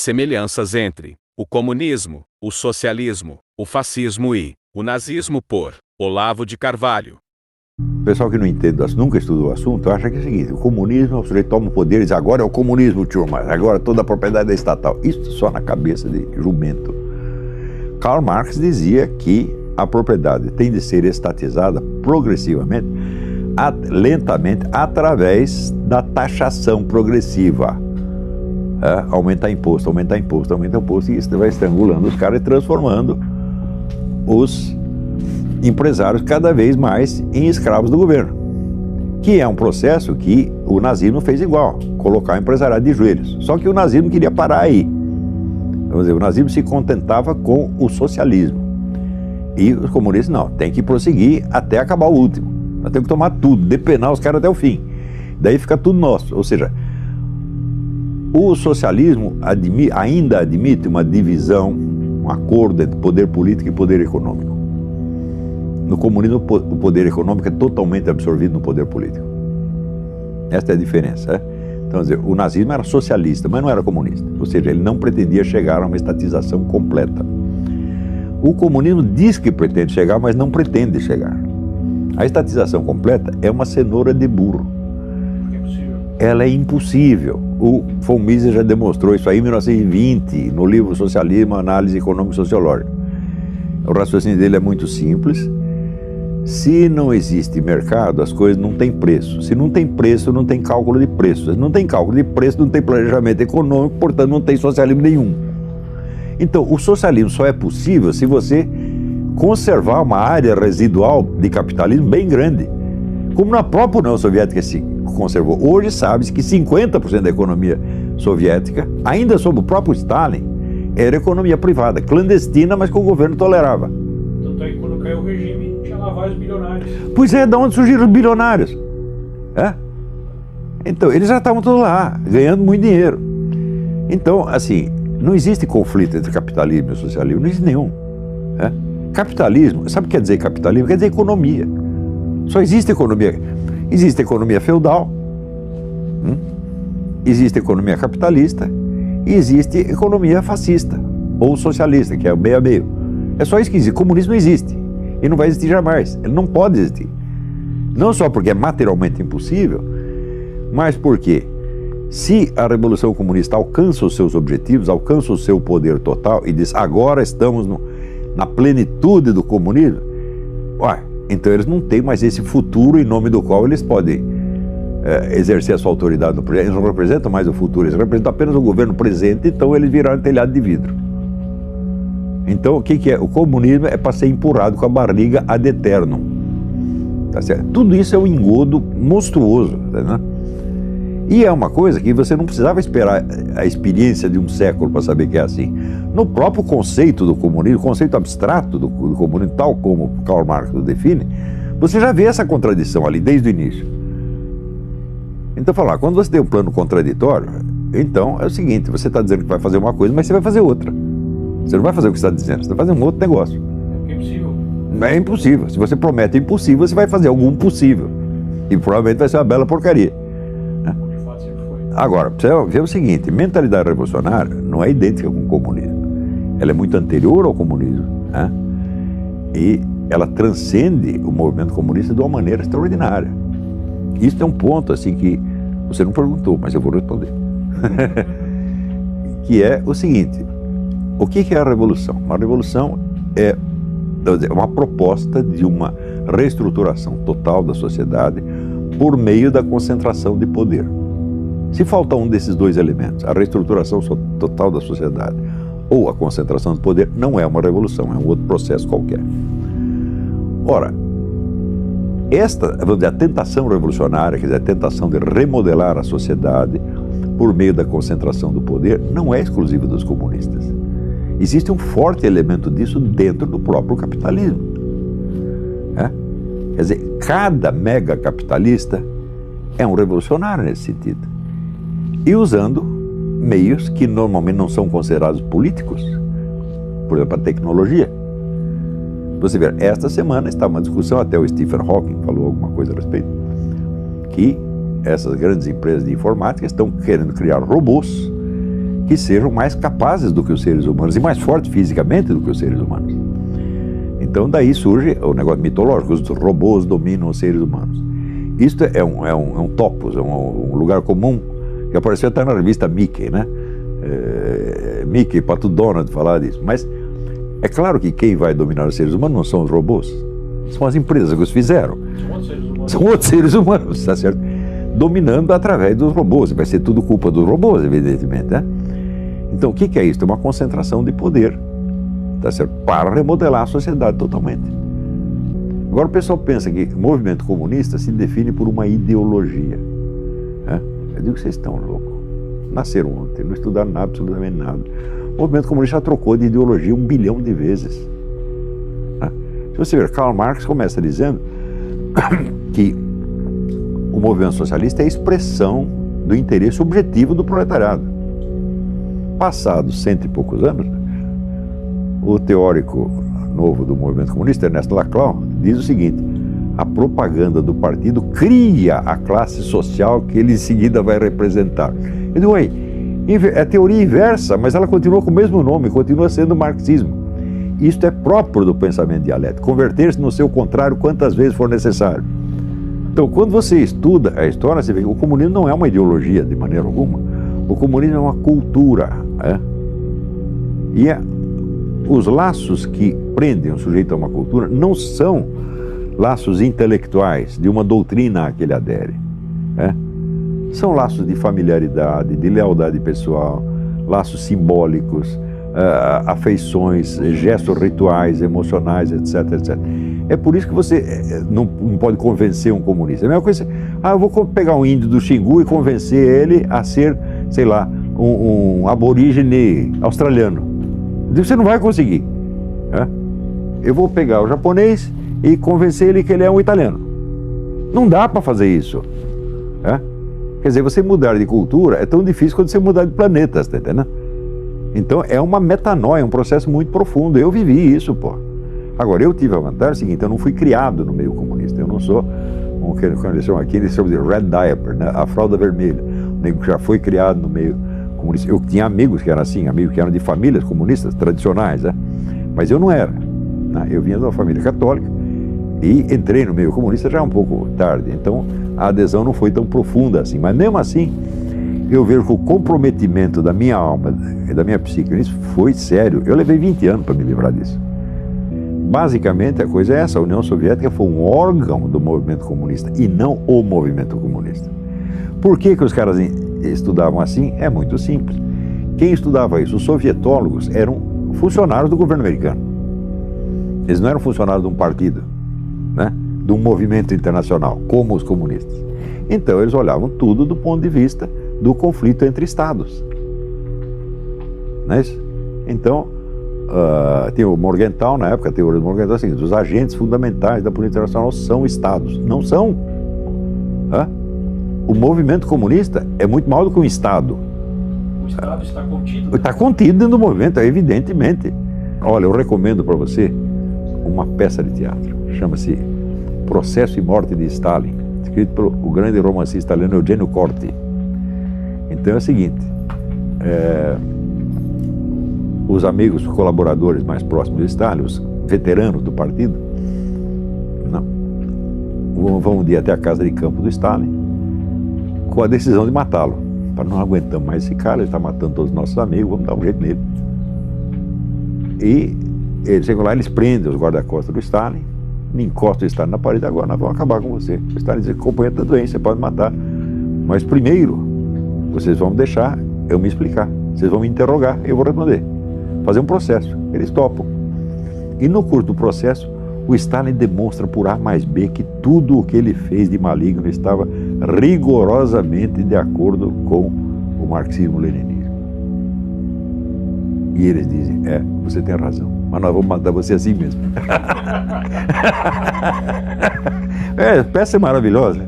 semelhanças entre o comunismo, o socialismo, o fascismo e o nazismo por Olavo de Carvalho. O pessoal que não entende, nunca estudou o assunto, acha que é o seguinte: o comunismo, o sujeito toma o poder e diz, agora é o comunismo, turma, agora toda a propriedade é estatal. Isso só na cabeça de jumento. Karl Marx dizia que a propriedade tem de ser estatizada progressivamente, lentamente, através da taxação progressiva. Aumentar imposto, aumentar imposto, aumentar imposto, e isso vai estrangulando os caras e transformando os empresários cada vez mais em escravos do governo. Que é um processo que o nazismo fez igual, colocar o empresariado de joelhos. Só que o nazismo queria parar aí. Vamos dizer, o nazismo se contentava com o socialismo. E os comunistas não, tem que prosseguir até acabar o último. Nós temos que tomar tudo, depenar os caras até o fim. Daí fica tudo nosso. Ou seja, o socialismo ainda admite uma divisão, um acordo entre poder político e poder econômico. No comunismo, o poder econômico é totalmente absorvido no poder político. Esta é a diferença. Então, dizer, o nazismo era socialista, mas não era comunista. Ou seja, ele não pretendia chegar a uma estatização completa. O comunismo diz que pretende chegar, mas não pretende chegar. A estatização completa é uma cenoura de burro. Ela é impossível. O von Mises já demonstrou isso aí em 1920, no livro Socialismo, Análise Econômico-Sociológica. O raciocínio dele é muito simples. Se não existe mercado, as coisas não têm preço. Se não tem preço, não tem cálculo de preço. Se não tem cálculo de preço, não tem planejamento econômico, portanto não tem socialismo nenhum. Então, o socialismo só é possível se você conservar uma área residual de capitalismo bem grande, como na própria União Soviética se conservou. Hoje sabe-se que 50% da economia soviética, ainda sob o próprio Stalin, era economia privada, clandestina, mas que o governo tolerava. Tanto é que quando caiu o regime, tinha lá vários bilionários. Pois é, de onde surgiram os bilionários? Então, eles já estavam todos lá, ganhando muito dinheiro. Então, assim, não existe conflito entre capitalismo e socialismo, não existe nenhum. Capitalismo, sabe o que quer dizer capitalismo? Quer dizer economia. Só existe economia. Existe economia feudal, existe economia capitalista e existe economia fascista ou socialista, que é o meio a meio. É só isso que existe. Comunismo não existe e não vai existir jamais. Ele não pode existir. Não só porque é materialmente impossível, mas porque se a Revolução Comunista alcança os seus objetivos, alcança o seu poder total e diz, agora estamos na plenitude do comunismo, então eles não têm mais esse futuro em nome do qual eles podem exercer a sua autoridade no projeto. Eles não representam mais o futuro, eles representam apenas o governo presente, então eles viraram telhado de vidro. Então o que é? O comunismo é para ser empurrado com a barriga ad eternum. Tá certo? Tudo isso é um engodo monstruoso, né? E é uma coisa que você não precisava esperar a experiência de um século para saber que é assim. No próprio conceito do comunismo, o conceito abstrato do comunismo, tal como Karl Marx o define, você já vê essa contradição ali desde o início. Então, quando você tem um plano contraditório, então é o seguinte, você está dizendo que vai fazer uma coisa, mas você vai fazer outra. Você não vai fazer o que você está dizendo, você vai fazer um outro negócio. É impossível. É impossível. Se você promete impossível, você vai fazer algum possível. E provavelmente vai ser uma bela porcaria. Agora, você vê o seguinte, mentalidade revolucionária não é idêntica com o comunismo. Ela é muito anterior ao comunismo, e ela transcende o movimento comunista de uma maneira extraordinária. Isso é um ponto assim que você não perguntou, mas eu vou responder. Que é o seguinte, o que é a revolução? Uma revolução é uma proposta de uma reestruturação total da sociedade por meio da concentração de poder. Se falta um desses dois elementos, a reestruturação total da sociedade ou a concentração de poder, não é uma revolução, é um outro processo qualquer. Ora, a tentação revolucionária, quer dizer, a tentação de remodelar a sociedade por meio da concentração do poder, não é exclusiva dos comunistas. Existe um forte elemento disso dentro do próprio capitalismo. Quer dizer, cada mega capitalista é um revolucionário nesse sentido. E usando meios que normalmente não são considerados políticos, por exemplo, a tecnologia. Você vê, esta semana está uma discussão, até o Stephen Hawking falou alguma coisa a respeito, que essas grandes empresas de informática estão querendo criar robôs que sejam mais capazes do que os seres humanos e mais fortes fisicamente do que os seres humanos. Então daí surge o negócio mitológico, os robôs dominam os seres humanos. Isto é um topos, é um lugar comum que apareceu até na revista Mickey, né? Mickey, Pato Donald falar disso. Mas é claro que quem vai dominar os seres humanos não são os robôs, são as empresas que os fizeram. São outros seres humanos, tá certo? Dominando através dos robôs. Vai ser tudo culpa dos robôs, evidentemente, né? Então, o que é isso? É uma concentração de poder, tá certo? Para remodelar a sociedade totalmente. Agora, o pessoal pensa que o movimento comunista se define por uma ideologia, né? Eu digo que vocês estão loucos. Nasceram ontem, não estudaram nada, absolutamente nada. O movimento comunista já trocou de ideologia 1 bilhão de vezes, né? Se você ver, Karl Marx começa dizendo que o movimento socialista é a expressão do interesse objetivo do proletariado. Passados 100 e poucos anos, o teórico novo do movimento comunista, Ernest Laclau, diz o seguinte: a propaganda do partido cria a classe social que ele em seguida vai representar. Eu digo, é teoria inversa, mas ela continua com o mesmo nome, continua sendo o marxismo. Isto é próprio do pensamento dialético, converter-se no seu contrário quantas vezes for necessário. Então, quando você estuda a história, você vê que o comunismo não é uma ideologia de maneira alguma. O comunismo é uma cultura, né? E os laços que prendem o sujeito a uma cultura não são laços intelectuais de uma doutrina a que ele adere, né? São laços de familiaridade, de lealdade pessoal, laços simbólicos, afeições, gestos rituais, emocionais, etc, etc. É por isso que você não pode convencer um comunista. É a mesma coisa, eu vou pegar um índio do Xingu e convencer ele a ser, sei lá, um aborígene australiano. Você não vai conseguir, né? Eu vou pegar o japonês e convencer ele que ele é um italiano. Não dá para fazer isso, né? Quer dizer, você mudar de cultura é tão difícil quanto você mudar de planeta, tá entendendo? Então é uma metanoia, um processo muito profundo. Eu vivi isso, pô. Agora, eu tive a vantagem seguinte: eu não fui criado no meio comunista. Eu não sou que eles chamam aqui, eles chamam de red diaper, né? A fralda vermelha. O nego já foi criado no meio comunista. Eu tinha amigos que eram assim, amigos que eram de famílias comunistas tradicionais, né? Mas eu não era, né? Eu vinha de uma família católica e entrei no meio comunista já um pouco tarde. Então a adesão não foi tão profunda assim. Mas mesmo assim, eu vejo que o comprometimento da minha alma e da minha psique nisso foi sério. Eu levei 20 anos para me livrar disso. Basicamente, a coisa é essa: a União Soviética foi um órgão do movimento comunista e não o movimento comunista. Por que os caras estudavam assim? É muito simples. Quem estudava isso? Os sovietólogos eram funcionários do governo americano. Eles não eram funcionários de um partido, né? De um movimento internacional, como os comunistas. Então, eles olhavam tudo do ponto de vista do conflito entre estados. Não é isso? Então, tem o Morgenthau, na época, a teoria do Morgenthau é a seguinte: os agentes fundamentais da política internacional são estados. Não são. O movimento comunista é muito maior do que um estado. O estado está contido? Está contido dentro do movimento, evidentemente. Olha, eu recomendo para você uma peça de teatro. Chama-se Processo e Morte de Stalin, escrito pelo grande romancista italiano Eugenio Corti. Então é o seguinte: os amigos, os colaboradores mais próximos de Stalin, os veteranos do partido, vão um dia até a casa de campo do Stalin com a decisão de matá-lo. Para não aguentar mais esse cara, ele está matando todos os nossos amigos, vamos dar um jeito nele. E eles chegam lá, eles prendem os guarda-costas do Stalin, encostam o Stalin na parede: agora nós vamos acabar com você. O Stalin diz: companheiro da doença, você pode matar, mas primeiro vocês vão deixar eu me explicar, vocês vão me interrogar, eu vou responder, fazer um processo. Eles topam. E no curso do processo, o Stalin demonstra por A mais B que tudo o que ele fez de maligno estava rigorosamente de acordo com o marxismo-leninismo. E eles dizem: você tem razão, mas nós vamos matar você assim mesmo. Peça maravilhosa.